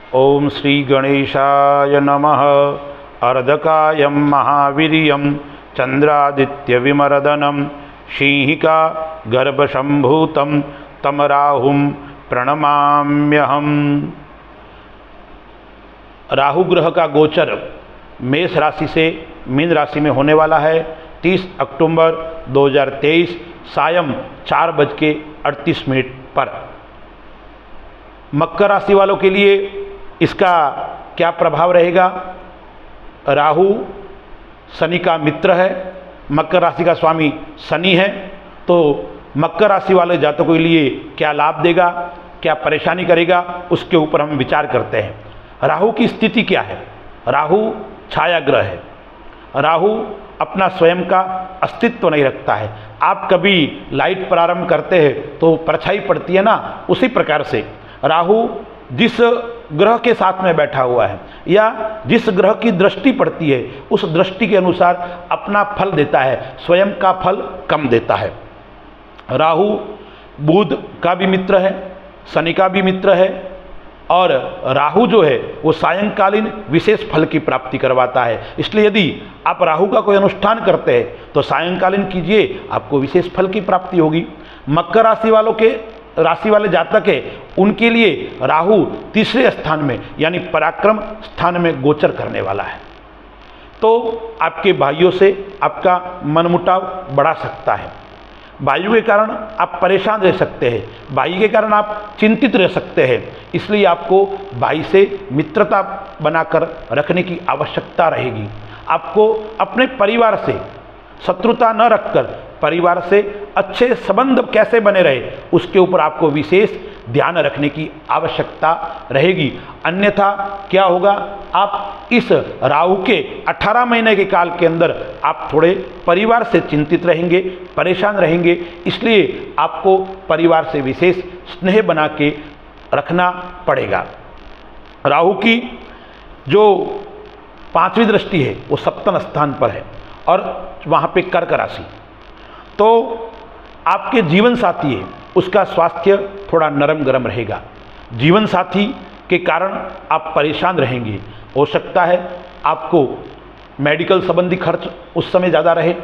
ओम श्री गणेशाय नमः। अर्धकायं महावीर्यं चंद्रादित्यविमर्दनं सिंहिका गर्भसंभूतं तं राहुं प्रणमाम्यहम्। राहु ग्रह का गोचर मेष राशि से मीन राशि में होने वाला है 30 अक्टूबर 2023 सायं 4:38 पर। मकर राशि वालों के लिए इसका क्या प्रभाव रहेगा? राहु शनि का मित्र है, मकर राशि का स्वामी शनि है, तो मकर राशि वाले जातकों के लिए क्या लाभ देगा, क्या परेशानी करेगा, उसके ऊपर हम विचार करते हैं। राहु की स्थिति क्या है? राहु छाया ग्रह है। राहु अपना स्वयं का अस्तित्व नहीं रखता है। आप कभी लाइट प्रारंभ करते हैं तो परछाई पड़ती है ना, उसी प्रकार से राहु जिस ग्रह के साथ में बैठा हुआ है या जिस ग्रह की दृष्टि पड़ती है उस दृष्टि के अनुसार अपना फल देता है, स्वयं का फल कम देता है। राहु बुध का भी मित्र है, शनि का भी मित्र है, और राहु जो है वो सायंकालीन विशेष फल की प्राप्ति करवाता है। इसलिए यदि आप राहु का कोई अनुष्ठान करते हैं तो सायंकालीन कीजिए, आपको विशेष फल की प्राप्ति होगी। मकर राशि वालों के राशि वाले जातक है, उनके लिए राहु तीसरे स्थान में यानी पराक्रम स्थान में गोचर करने वाला है, तो आपके भाइयों से आपका मनमुटाव बढ़ा सकता है। भाइयों के कारण आप परेशान रह सकते हैं, भाई के कारण आप चिंतित रह सकते हैं। इसलिए आपको भाई से मित्रता बनाकर रखने की आवश्यकता रहेगी। आपको अपने परिवार से शत्रुता न रखकर परिवार से अच्छे संबंध कैसे बने रहे उसके ऊपर आपको विशेष ध्यान रखने की आवश्यकता रहेगी। अन्यथा क्या होगा, आप इस राहु के 18 महीने के काल के अंदर आप थोड़े परिवार से चिंतित रहेंगे, परेशान रहेंगे। इसलिए आपको परिवार से विशेष स्नेह बना के रखना पड़ेगा। राहु की जो 5वीं दृष्टि है वो सप्तम स्थान पर है और वहाँ पे कर्क राशि, तो आपके जीवन साथी है उसका स्वास्थ्य थोड़ा नरम गरम रहेगा। जीवन साथी के कारण आप परेशान रहेंगे। हो सकता है आपको मेडिकल संबंधी खर्च उस समय ज़्यादा रहे।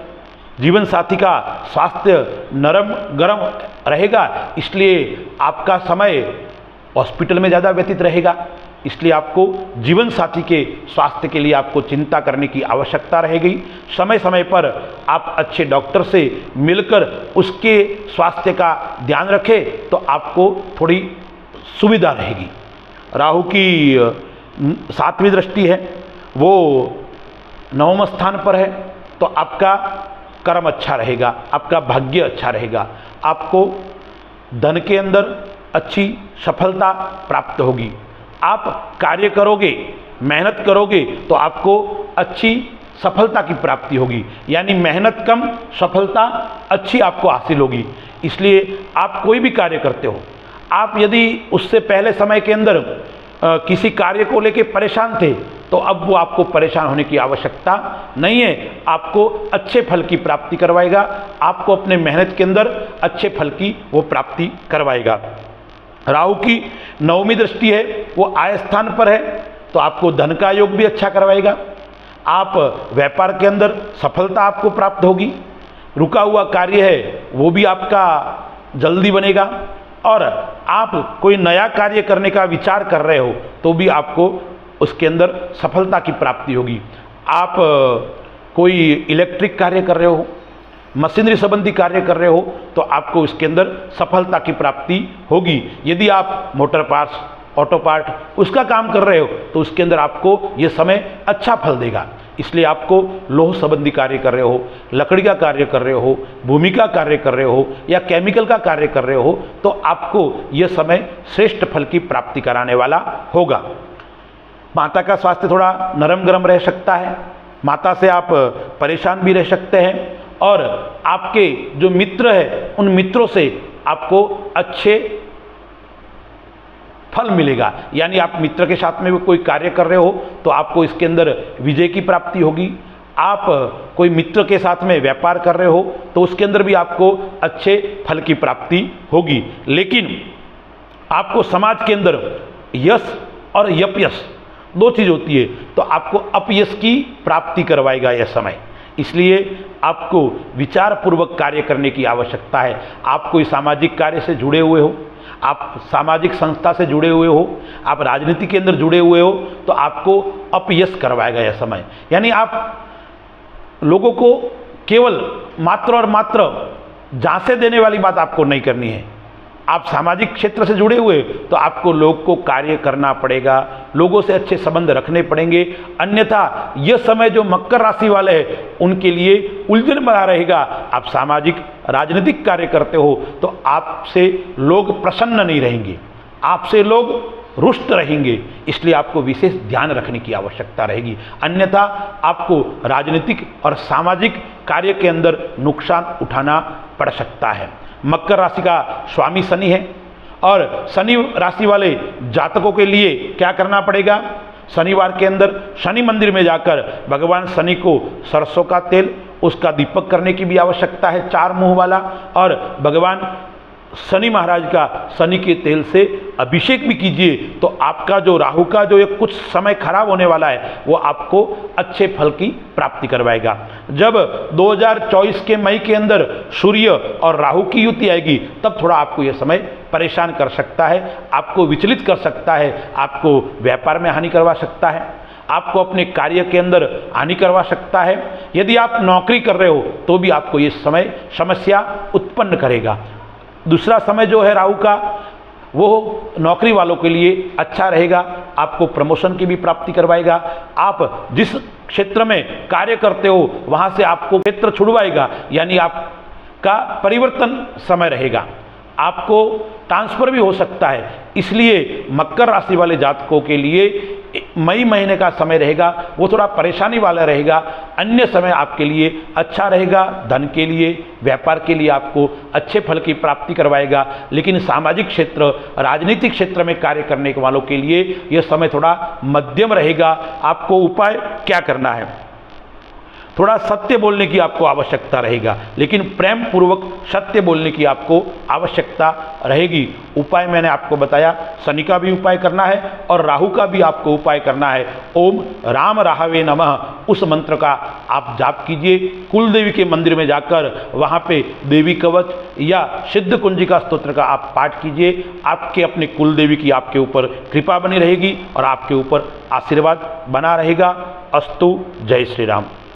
जीवन साथी का स्वास्थ्य नरम गरम रहेगा, इसलिए आपका समय हॉस्पिटल में ज़्यादा व्यतीत रहेगा। इसलिए आपको जीवन साथी के स्वास्थ्य के लिए आपको चिंता करने की आवश्यकता रहेगी। समय समय पर आप अच्छे डॉक्टर से मिलकर उसके स्वास्थ्य का ध्यान रखें तो आपको थोड़ी सुविधा रहेगी। राहु की 7वीं दृष्टि है, वो 9वें स्थान पर है, तो आपका कर्म अच्छा रहेगा, आपका भाग्य अच्छा रहेगा, आपको धन के अंदर अच्छी सफलता प्राप्त होगी। आप कार्य करोगे, मेहनत करोगे तो आपको अच्छी सफलता की प्राप्ति होगी, यानी मेहनत कम सफलता अच्छी आपको हासिल होगी। इसलिए आप कोई भी कार्य करते हो, आप यदि उससे पहले समय के अंदर किसी कार्य को लेकर परेशान थे तो अब वो आपको परेशान होने की आवश्यकता नहीं है। आपको अच्छे फल की प्राप्ति करवाएगा, आपको अपने मेहनत के अंदर अच्छे फल की वो प्राप्ति करवाएगा। राहु की 9वीं दृष्टि है, वो आय स्थान पर है, तो आपको धन का योग भी अच्छा करवाएगा। आप व्यापार के अंदर सफलता आपको प्राप्त होगी। रुका हुआ कार्य है वो भी आपका जल्दी बनेगा, और आप कोई नया कार्य करने का विचार कर रहे हो तो भी आपको उसके अंदर सफलता की प्राप्ति होगी। आप कोई इलेक्ट्रिक कार्य कर रहे हो, मशीनरी संबंधी कार्य कर रहे हो तो आपको इसके अंदर सफलता की प्राप्ति होगी। यदि आप मोटर पार्ट्स, ऑटो पार्ट उसका काम कर रहे हो तो उसके अंदर आपको ये समय अच्छा फल देगा। इसलिए आपको लोह संबंधी कार्य कर रहे हो, लकड़ी का कार्य कर रहे हो, भूमि का कार्य कर रहे हो या केमिकल का कार्य कर रहे हो तो आपको ये समय श्रेष्ठ फल की प्राप्ति कराने वाला होगा। माता का स्वास्थ्य थोड़ा नरम गरम रह सकता है, माता से आप परेशान भी रह सकते हैं, और आपके जो मित्र है उन मित्रों से आपको अच्छे फल मिलेगा। यानी आप मित्र के साथ में भी कोई कार्य कर रहे हो तो आपको इसके अंदर विजय की प्राप्ति होगी। आप कोई मित्र के साथ में व्यापार कर रहे हो तो उसके अंदर भी आपको अच्छे फल की प्राप्ति होगी। लेकिन आपको समाज के अंदर यश और यपयस दो चीज़ होती है, तो आपको अपयश की प्राप्ति करवाएगा यह समय। इसलिए आपको विचारपूर्वक कार्य करने की आवश्यकता है। आप कोई सामाजिक कार्य से जुड़े हुए हो, आप सामाजिक संस्था से जुड़े हुए हो, आप राजनीति के अंदर जुड़े हुए हो, तो आपको अपयश करवाएगा यह समय। यानी आप लोगों को केवल मात्र और मात्र झांसे देने वाली बात आपको नहीं करनी है। आप सामाजिक क्षेत्र से जुड़े हुए तो आपको लोग को कार्य करना पड़ेगा, लोगों से अच्छे संबंध रखने पड़ेंगे, अन्यथा यह समय जो मकर राशि वाले हैं उनके लिए उलझन भरा रहेगा। आप सामाजिक राजनीतिक कार्य करते हो तो आपसे लोग प्रसन्न नहीं रहेंगे, आपसे लोग रुष्ट रहेंगे, इसलिए आपको विशेष ध्यान रखने की आवश्यकता रहेगी, अन्यथा आपको राजनीतिक और सामाजिक कार्य के अंदर नुकसान उठाना पड़ सकता है। मकर राशि का स्वामी शनि है और शनि राशि वाले जातकों के लिए क्या करना पड़ेगा? शनिवार के अंदर शनि मंदिर में जाकर भगवान शनि को सरसों का तेल, उसका दीपक करने की भी आवश्यकता है 4 मुंह वाला, और भगवान शनि महाराज का शनि के तेल से अभिषेक भी कीजिए, तो आपका जो राहु का जो एक कुछ समय खराब होने वाला है वो आपको अच्छे फल की प्राप्ति करवाएगा। जब 2024 के मई के अंदर सूर्य और राहु की युति आएगी तब थोड़ा आपको यह समय परेशान कर सकता है, आपको विचलित कर सकता है, आपको व्यापार में हानि करवा सकता है, आपको अपने कार्य के अंदर हानि करवा सकता है। यदि आप नौकरी कर रहे हो तो भी आपको ये समय समस्या उत्पन्न करेगा। दूसरा समय जो है राहु का, वो नौकरी वालों के लिए अच्छा रहेगा, आपको प्रमोशन की भी प्राप्ति करवाएगा। आप जिस क्षेत्र में कार्य करते हो वहाँ से आपको क्षेत्र छुड़वाएगा, यानी आपका परिवर्तन समय रहेगा, आपको ट्रांसफर भी हो सकता है। इसलिए मकर राशि वाले जातकों के लिए मई महीने का समय रहेगा वो थोड़ा परेशानी वाला रहेगा, अन्य समय आपके लिए अच्छा रहेगा। धन के लिए, व्यापार के लिए आपको अच्छे फल की प्राप्ति करवाएगा। लेकिन सामाजिक क्षेत्र, राजनीतिक क्षेत्र में कार्य करने वालों के लिए यह समय थोड़ा मध्यम रहेगा। आपको उपाय क्या करना है? थोड़ा सत्य बोलने की आपको आवश्यकता रहेगा, लेकिन प्रेम पूर्वक सत्य बोलने की आपको आवश्यकता रहेगी। उपाय मैंने आपको बताया, शनि का भी उपाय करना है और राहु का भी आपको उपाय करना है। ओम राम राहवे नमः उस मंत्र का आप जाप कीजिए। कुल देवी के मंदिर में जाकर वहाँ पे देवी कवच या सिद्ध कुंजिका स्तोत्र का आप पाठ कीजिए। आपके अपने कुल देवी की आपके ऊपर कृपा बनी रहेगी और आपके ऊपर आशीर्वाद बना रहेगा। अस्तु। जय श्री राम।